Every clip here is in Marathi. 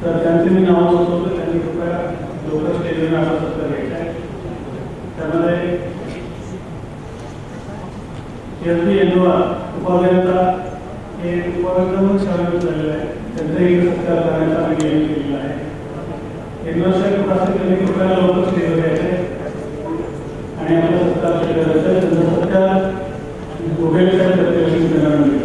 तर त्यांचे मी नाव सुचवतो, त्यांनी कृपया लवकर स्टेजवर आपला सत्कार घ्यायचा आहे. त्यामध्ये एलपी एनोवा उपाध्यायांचा हे उपक्रम शामिल झालेला आहे, त्यांचाही सत्कार करण्याचा आम्ही नियम केलेला आहे. एनोवासाहेब असं त्यांनी कृपया लवकर स्टेजवर घ्यायचे आणि आपला सत्कार करायचा आहे. त्यांचा सत्कार उभेल साहेब प्रतिष्ठित करणार नाही.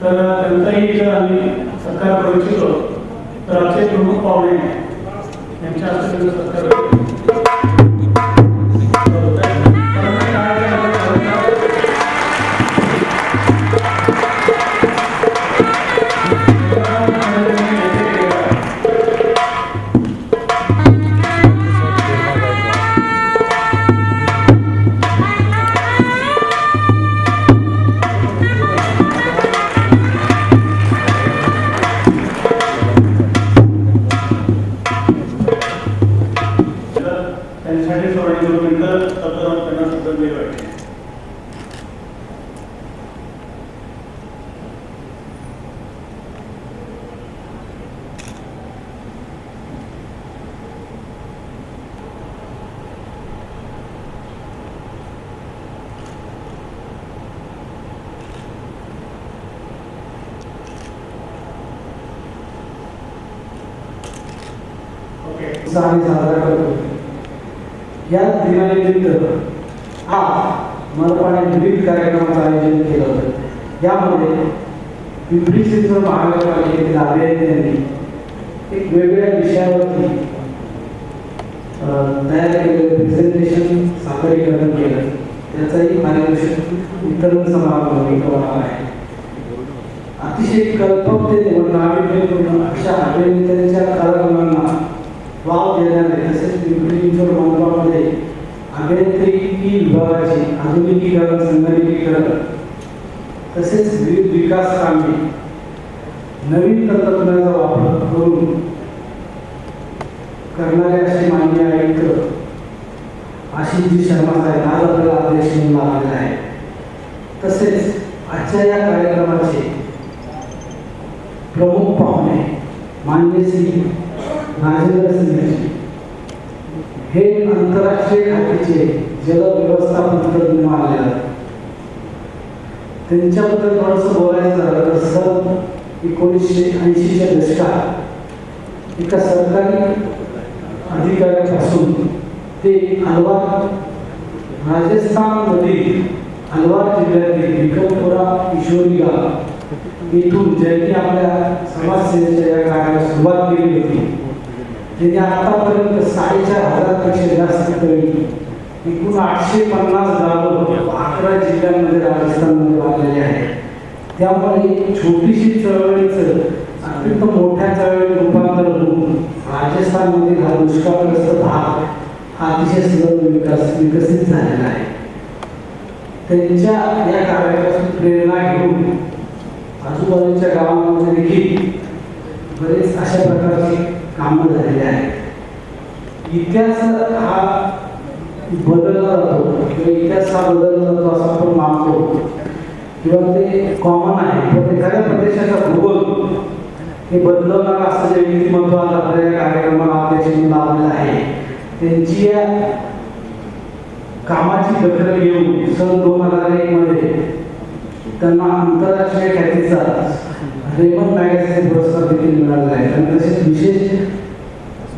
तर त्यांचाही जर आम्ही सत्कार करू इच्छितो तर आमचे प्रमुख पाहुणे यांच्या हस्ते त्यांचा सत्कार करू. त्यांच्यासाठी थोडी 2 मिनिटं शब्दावर त्यांना शब्द दिले पाहिजे. साजरा करतो. या दिनानिमित्त आज मनपाने विविध कार्यक्रमाचं आयोजन केलं होतं. यामध्ये पिंपरी चिंचवड महानगरपालिकेतील अभियंत्यांनी एक वेगवेगळ्या विषयावरती तयार केलेलं प्रेझेंटेशन सादरीकरण केलं. त्याचाही मार्गदर्शन वितरण समारंभ होणार आहे. अतिशय कल्पकतेने व नाविन्यपूर्ण अशा अभियंत्यांच्या कार्यक्रमांना वाव देणारे तसेच पिंपरी चिंचवड मनपामध्ये अभियांत्रिकी विभागाचे आधुनिकीकरण, संगणकीकरण तसेच विविध विकास कामे नवीन तंत्रज्ञानाचा वापर करून करणारे असे माननीय आयुक्त आशिषजी शर्मा साहेब आज आपल्याला अध्यक्ष म्हणून लाभलेले आहे. तसेच आजच्या या कार्यक्रमाचे प्रमुख पाहुणे माननीय श्री राजेंद्र सिंह हे आंतरराष्ट्रीय खात्याचे जल व्यवस्थापन तज्ञ आले आहेत. त्यांच्याबद्दल थोडंसं बोलायचं झालं तर सन 1980च्या दशकात एका सरकारी अधिकाऱ्यापासून ते अलवार राजस्थानमधील अलवार जिल्ह्यातील विक्रमपुरा किशोरी गाव येथून ज्यांनी आपल्या समाजसेवेच्या या कार्याला सुरुवात केली होती त्यांनी आतापर्यंत 4,500 पेक्षा जास्त तरी एकूण 850 गावं 11 जिल्ह्यांमध्ये राजस्थानमध्ये वाढलेले आहेत. त्यामुळे छोटीशी चळवळीचं अत्यंत मोठ्या चळवळीत रूपांतर होऊन राजस्थानमधील हा दुष्काळग्रस्त भाग हा अतिशय सुलभ विकसित झालेला आहे. त्यांच्या या कार्यापासून प्रेरणा घेऊन आजूबाजूच्या गावांमध्ये देखील बरेच अशा प्रकारची कामं झालेली आहेत. इतिहास हा बदलला जातो किंवा इतिहास हा बदलला जातो असं आपण मानतो किंवा ते कॉमन आहे. पण एखाद्या प्रदेशाचा भूगोल हे बदलवणारा असं जे व्यक्तिमत्व आज आपल्या या कार्यक्रमाला अध्यक्ष म्हणून लाभलेलं आहे त्यांची या कामाची दखल घेऊन सन 2001 मध्ये त्यांना आंतरराष्ट्रीय ख्यातीचा रेमन मॅगझिन पुरस्कार देखील मिळालेला आहे. त्यांना तसेच विशेष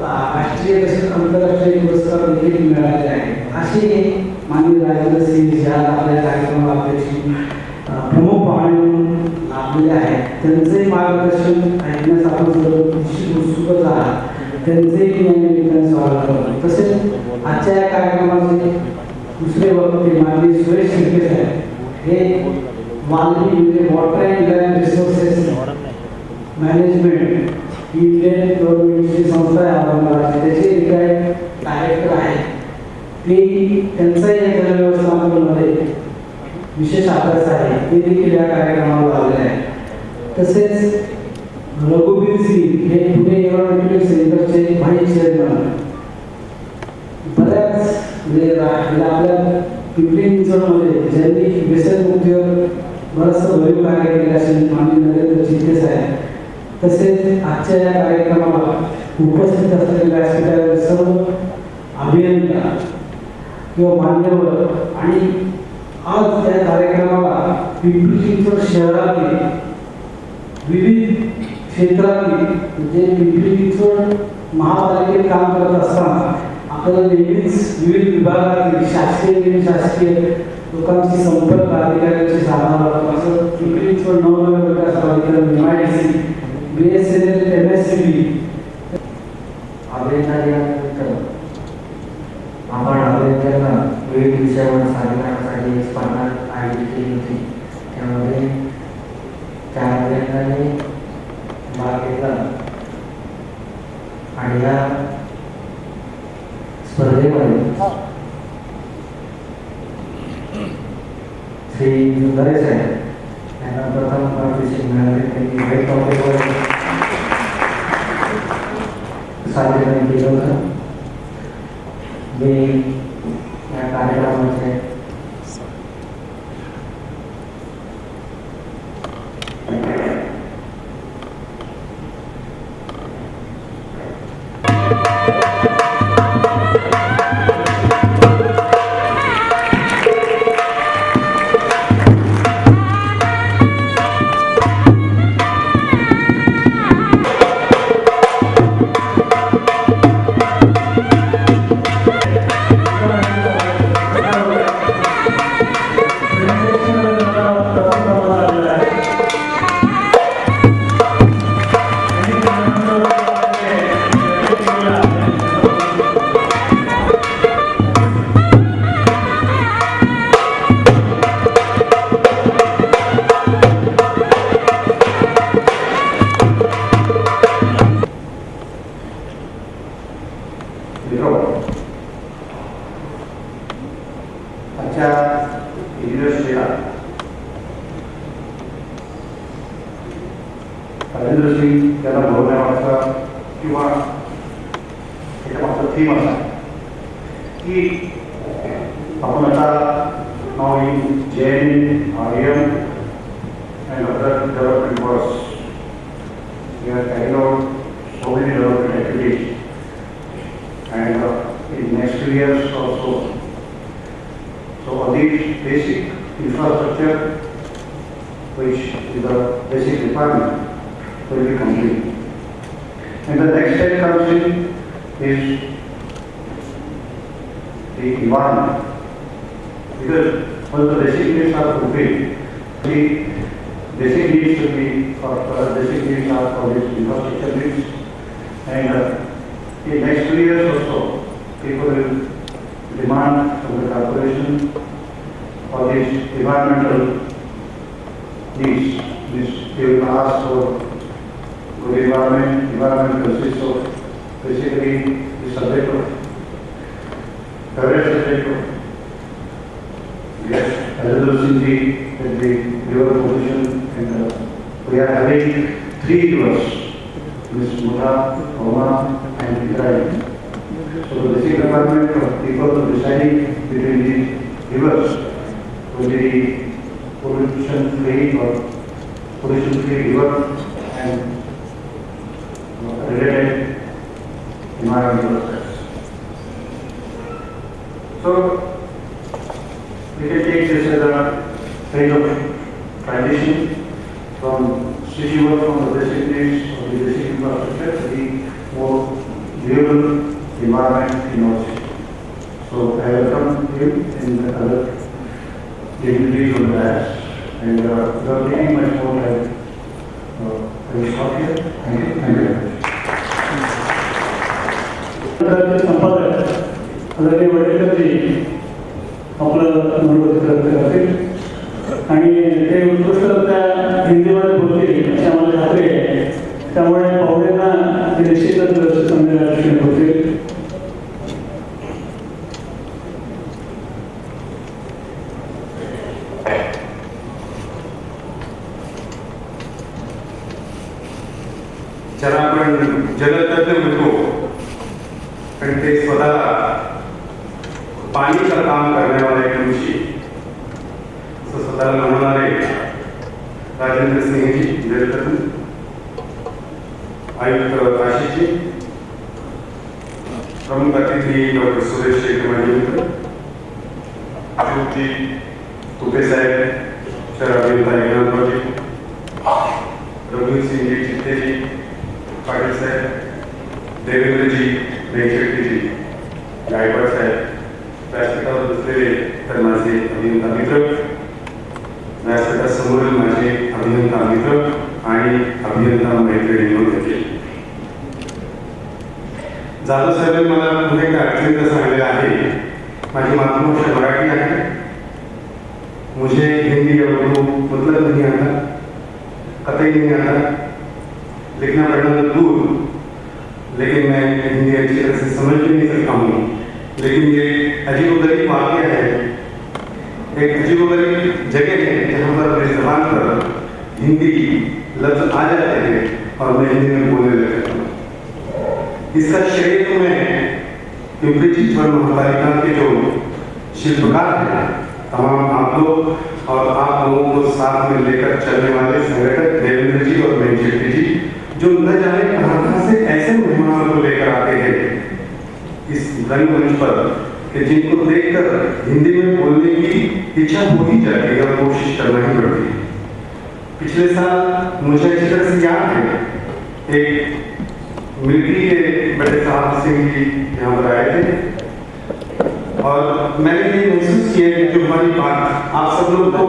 राष्ट्रीय तसेच आंतरराष्ट्रीय पुरस्कार देखील मिळालेले आहेत. असे माननीय राजेंद्र सिंह ज्या आपल्या कार्यक्रमाला अध्यक्ष प्रमुख पाहुणे म्हणून लाभलेले आहेत. त्यांचंही मार्गदर्शन ऐकण्यास आपण सर्व निश्चित उत्सुकच आहात. त्यांचेही या निमित्ताने स्वागत करतो. तसेच आजच्या या कार्यक्रमाचे दुसरे वक्ते माननीय सुरेश शिर्के साहेब हे वाल्मी म्हणजे water and land resources management ही इंडियन गव्हर्नमेंटची संस्था आहे औरंगाबादची, त्याचे काय डायरेक्टर आहेत. ते त्यांचाही या जलव्यवस्थापनामध्ये विशेष अभ्यास आहे. ते देखील या कार्यक्रमाला लावले आहे. तसेच रघुवीर सिंग हे पुणे एन्व्हायरमेंटल तसेच आजच्या या कार्यक्रमाला उपस्थित असलेल्या व्यासपीठावर सर्व अभियंता किंवा मान्यवर आणि आज या कार्यक्रमाला पिंपरी चिंचवड शहरातील विविध क्षेत्रातील म्हणजे पिंपरी चिंचवड महापालिकेत काम करत असताना आपल्याला नेहमीच विविध विभागातील शासकीय आणि शासकीय लोकांशी संपर्क अधिकाऱ्यांशी साधावा लागतो. असं पिंपरी चिंचवड नवनवीन विकास प्राधिकरण MIDC BSNL MSCB अभियंत्यानंतर आपण अभियंत्यांना विविध विषयावर सादरीकरणासाठी स्पर्धा आयोजित केली होती. त्यामध्ये त्या अभियंत्यांनी भाग घेतला आणि या स्पर्धेमध्ये श्री जुंदारे साहेब यांना प्रथम पारितोषिक मिळाले. त्यांनी व्हाईट टॉपिकवर सादरीकरण केलं होतं. मी या कार्यक्रमाचे आजच्या युनिव्हर्सिटीला राजेंद्रसिंग त्याला बोलण्यामागचा किंवा त्याच्यामागचा थीम असा की आपण आता नाव in JNN, REM and other development works. We are carrying out so many development activities and in next 2 years also. So all these basic infrastructure, which is the basic requirement, will be complete. And the next step comes in is the environment. Because once the basic needs are fulfilled, the basic needs to be basic needs are for these infrastructure needs. And in next 2 years or so, people will demand from the corporation for these environmental needs. They will ask for good environment. Environment consists of basically the subject of various subject of yes, Azadullah at the river position, and we are having 3 rivers, Ms. Mudha, Oma and Ibrahim. So the basic requirement of people to deciding between these rivers will be pollution-free or pollution-free river and related environmental aspects. So we can take this as a phase of transition from city work from the basic needs of the basic infrastructure to the more durable environment in our city. So I welcome him and the other dignitaries on the dais, and without taking much more time, I will stop here. Thank you. Thank you very much. संपादक आदरणीय वडेकरजी आपलं मनोगत करतील आणि ते उत्कृष्टरित्या हिंदीमध्ये बोलतील अशी आम्हाला खात्री आहे. त्यामुळे पाहुण्यांना ते निश्चितच समजण्याच्या दृष्टीने बोलतील. ज्याला आपण जलतज्ञ म्हणतो, पण ते स्वतःला पाणीचं काम करण्यावाले एक ऋषी असं स्वतःला म्हणणारे राजेंद्र सिंहजी जलतज्ञ. आयुक्त आशिषजी, प्रमुख अतिथी डॉक्टर सुरेश शेख माझे मित्र, अशोकजी तुपे साहेब, शहर अभियंता एकनाथरावजी, रघुवीर सिंहजी चित्तेजी, पाटील साहेब, देवेंद्रजी, वेंकटेशजी, गायकवाड साहेब, व्यासपीठावर बसलेले तर माझे अभियंता मित्र, व्यासपीठासमोरील माझे अभियंता मित्र आणि अभियंता मैत्रिणी देखील. जाधव साहेब मला पुन्हा एका अडचणीचं सांगितलेलं आहे. माझी मातृभाषा मराठी आहे. मुझे हिंदी और उर्दू मतलब नहीं आता, कतई नहीं आता, लिखना पढ़ना तो दूर, लेकिन मैं हिंदी अच्छी तरह से समझ भी नहीं सकता हूँ. लेकिन ये अजीबोगरीब वाक्य है, एक अजीबोगरीब जगह है जहाँ पर मेरी जबान पर हिंदी लफ्ज आ जाते हैं और मैं हिंदी में बोलने लगता हूँ. इसका श्रेय तो मैं पिंपरी चिंचवड महापालिका के जो शिल्पकार हैं, तमाम आप लोग और आप लोगों को साथ में लेकर चलने वाले संगठक देवेंद्र जी और वेंकटेश जी, जो न जाने कहां से ऐसे मेहमानों को लेकर आते हैं इस रंगमंच पर कि जिनको देखकर हिंदी में बोलने की इच्छा हो ही जाती है और कोशिश करना ही पड़ती है. पिछले साल मुझे अच्छी तरह से याद है, एक मिलिट्री के बड़े साहब सिंह जी यहाँ पर आए थे और मैंने ये महसूस किया कि जो हमारी बात आप सब लोग को,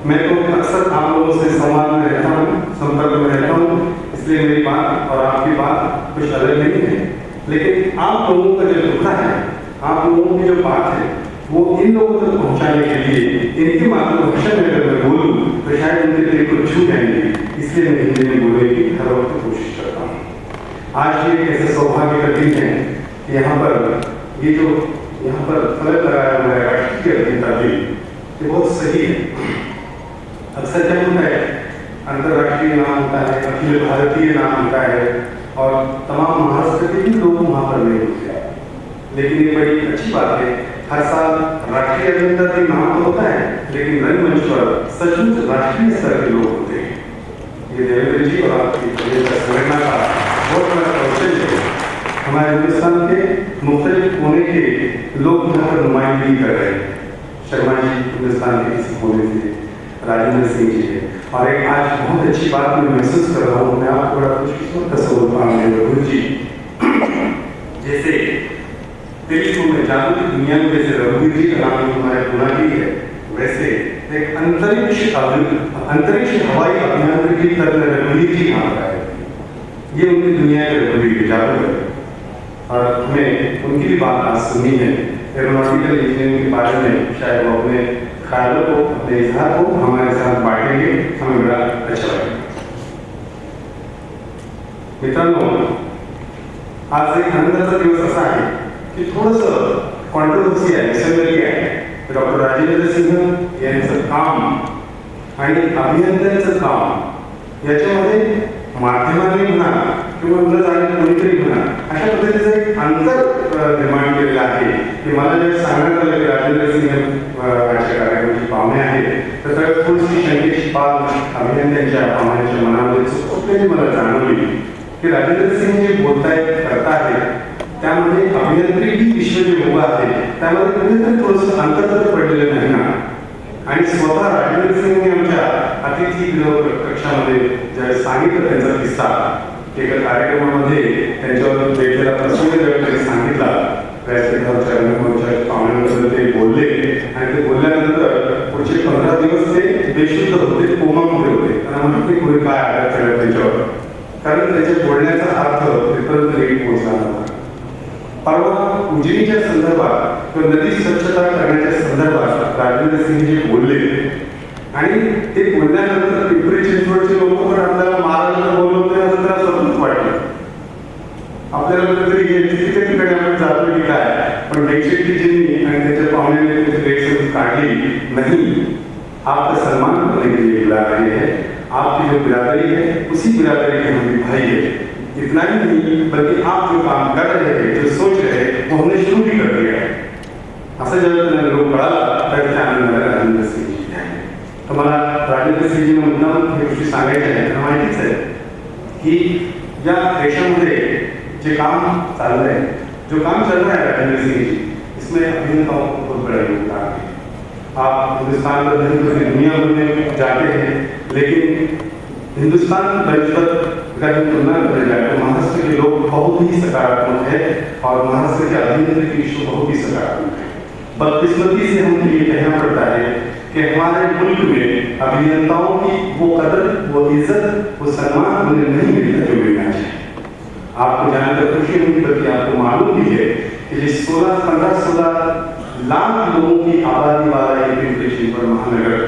मैं तो अक्सर आप लोगों से संवाद में रहता हूँ, संपर्क में रहता हूँ, इसलिए मेरी बात और आपकी बात कुछ अलग नहीं है. लेकिन आप लोगों का जो दुखा है, आप लोगों की जो बात है, वो इन लोगों तक पहुँचाने के लिए इनकी मातृभाषा में अगर मैं बोलूँ तो शायद उनके दिल को छू जाएंगे. इसलिए मैं हिंदी में बोलने की हर वक्त कोशिश करता हूँ. आज भी एक ऐसे सौभाग्य का दिन है कि यहाँ पर ये जो यहाँ पर फलक लगाया हुआ है राष्ट्रीय अभियंता दिन, ये बहुत सही है. अक्सर क्या होता है, अंतर्राष्ट्रीय नाम होता है, अखिल भारतीय नाम होता है और तमाम महाराष्ट्र के भी लोग वहाँ पर नहीं होते हैं. लेकिन ये बड़ी अच्छी बात है, हर साल राष्ट्रीय अभियंता दिन नाम तो होता है, लेकिन रंगमंच पर सचमुच राष्ट्रीय स्तर के लोग होते हैं. ये देवेंद्र जी और आपकी संगठन का बहुत बड़ा कौशल है. हमारे हिंदुस्तान के मुख्तलिफ कोने के लोग यहाँ पर नुमाइंदगी कर रहे हैं. शर्मा जी हिंदुस्तान के किसी कोने से, राजेंद्र सिंह जी है, और एक आज बहुत अच्छी बात मैं महसूस कर रहा हूँ. मैं आपको बड़ा खुशकिस्मत तस्वीर रघुवीर जी जैसे टेलीफोन में जादू की दुनिया में जैसे रघुवीर जी का नाम हमारे गुना की है, वैसे एक अंतरिक्ष हवाई अभियांत्रिकी तक रघुवीर जी यहाँ पर आए. ये उनकी दुनिया के रघुवीर के जादू है और हमें उनकी भी बात आज सुनी है. एरोनॉटिकल इंजीनियरिंग के बारे में शायद वो अपने ख्यालों को, अपने इजहार को हमारे साथ बांटेंगे. हमें बड़ा अच्छा लगेगा. मित्रांनो, आज एक आनंदाचा दिवस असा आहे की थोडंसं कॉन्ट्रोवर्सी आहे, विसंगती आहे. डॉक्टर राजेंद्र सिंह यांचं काम आणि अभियंत्यांचं काम याच्यामध्ये माध्यमांनी म्हणा किंवा न जाणे कोणीतरी म्हणा अशा पद्धतीचं एक अंतर निर्माण केलेलं आहे की मला जे सांगण्यात आलं की राजेंद्र सिंह अशा कार्यक्रमाची पाहुणे आहेत, तर त्यावेळेस थोडीशी शंकेची पाल अभियंत्यांच्या पाहुण्यांच्या मनामध्ये चुकलेली मला जाणवली की राजेंद्र सिंह जे बोलतायत करतायत त्यामध्ये अभियंत्रिकी विश्व जे उभं आहे त्यामध्ये कुठेतरी थोडंसं अंतर तर पडलेलं नाही ना. आणि स्वतः राजेंद्र सिंह आमच्या अतिथी कक्षामध्ये ज्यावेळेस सांगितलं त्यांचा किस्सा, एका कार्यक्रमामध्ये त्यांच्यावर भेटलेला प्रसंग ज्यावेळेस त्यांनी सांगितला, व्यासपीठावरच्या रंगमंचाच्या पाहुण्यांबद्दल ते बोलले आणि ते बोलल्यानंतर पुढचे 15 दिवस ते बेशुद्ध होते, कोमामध्ये होते. त्यांना म्हणत की पुढे काय आघात केला त्यांच्यावर, कारण त्याच्या बोलण्याचा अर्थ तिथपर्यंत नीट पोहोचला नव्हता. परवा उजनीच्या संदर्भात किंवा नदी स्वच्छता करण्याच्या संदर्भात राजेंद्र सिंह जे बोलले आणि ते बोलल्यानंतर पिंपरी चिंचवडचे लोक पण आपल्याला महाराष्ट्र बोलवते असं त्याला समजूच वाटलं. आपल्याला कुठेतरी तिथे ठिकाणी आपण जातो की काय, पण वेंकटेशजींनी आणि त्याच्या पाहुण्यांनी त्याची गैरसमज काढली नाही. आपका सम्मान करने के लिए बुला रहे हैं. आपकी जो बिरादरी है उसी बिरादरी के हम भी भाई है. इतना ही नहीं बल्कि आप जो काम कर रहे हैं, जो सोच रहे हैं, वो हमने शुरू भी कर दिया है. असं जेव्हा त्यांना लोक कळाला तर त्या आनंदाला राजेंद्र सिंहजी आहे. तर मला राजेंद्र सिंहजींना मुद्दाम ही गोष्टी सांगायच्या आहेत. त्यांना माहितीच आहे की या देशामध्ये जे काम चाललंय, जो काम चल रहा है राजेंद्र सिंह जी, इसमें अभिनेताओं को बहुत बड़ा योगदान है। आप हिंदुस्तान में नहीं पूरी दुनिया में जाते हैं, लेकिन हिंदुस्तान का जब तुलना करें जाए तो महाराष्ट्र के लोग बहुत ही सकारात्मक है और महाराष्ट्र के अभिनेता की इशू बहुत ही सकारात्मक है। बदकिस्मती से हमें ये कहना पड़ता है कि हमारे मुल्क में अभिनेताओं की वो कदर, वो इज्जत, वो सम्मान उन्हें नहीं मिलता जो मिलना चाहिए। आपको जानकर खुशी होगी, बल्कि आपको मालूम भी है कि जिस 15-16 लाख लोगों की आबादी वाला ये पिंपरी चिंचवड महानगर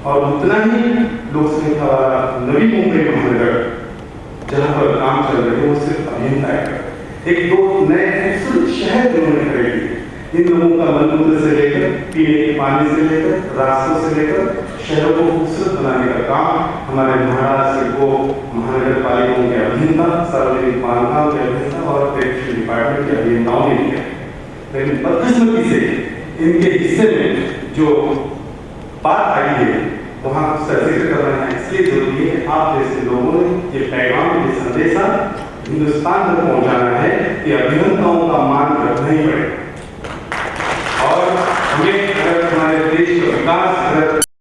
और उतना ही लोक संख्या वाला नवी मुंबई महानगर जहाँ पर काम चल रहे हैं वो सिर्फ अभियंता है। एक दो नए खूबसूरत शहर उन्होंने खड़े किए। इन लोगों का मलमूत्र से लेकर पीने के पानी से लेकर रास्तों से लेकर शहरों को खूबसूरत बनाने का काम हमारे महाराष्ट्र को महानगर पालिकाओं के अभियंता, सार्वजनिक बांधकाम के अभियंता और इलेक्ट्रिसिटी डिपार्टमेंट के अभियंताओं ने किया। लेकिन बदकिस्मती से इनके हिस्से में जो बात आई है वहाँ उसका जिक्र करना है। इसलिए जरूरी है आप जैसे लोगों ने ये पैगाम, ये संदेशा हिंदुस्तान तक पहुँचाना है कि अभियंताओं का मान रखना ही पड़ेगा।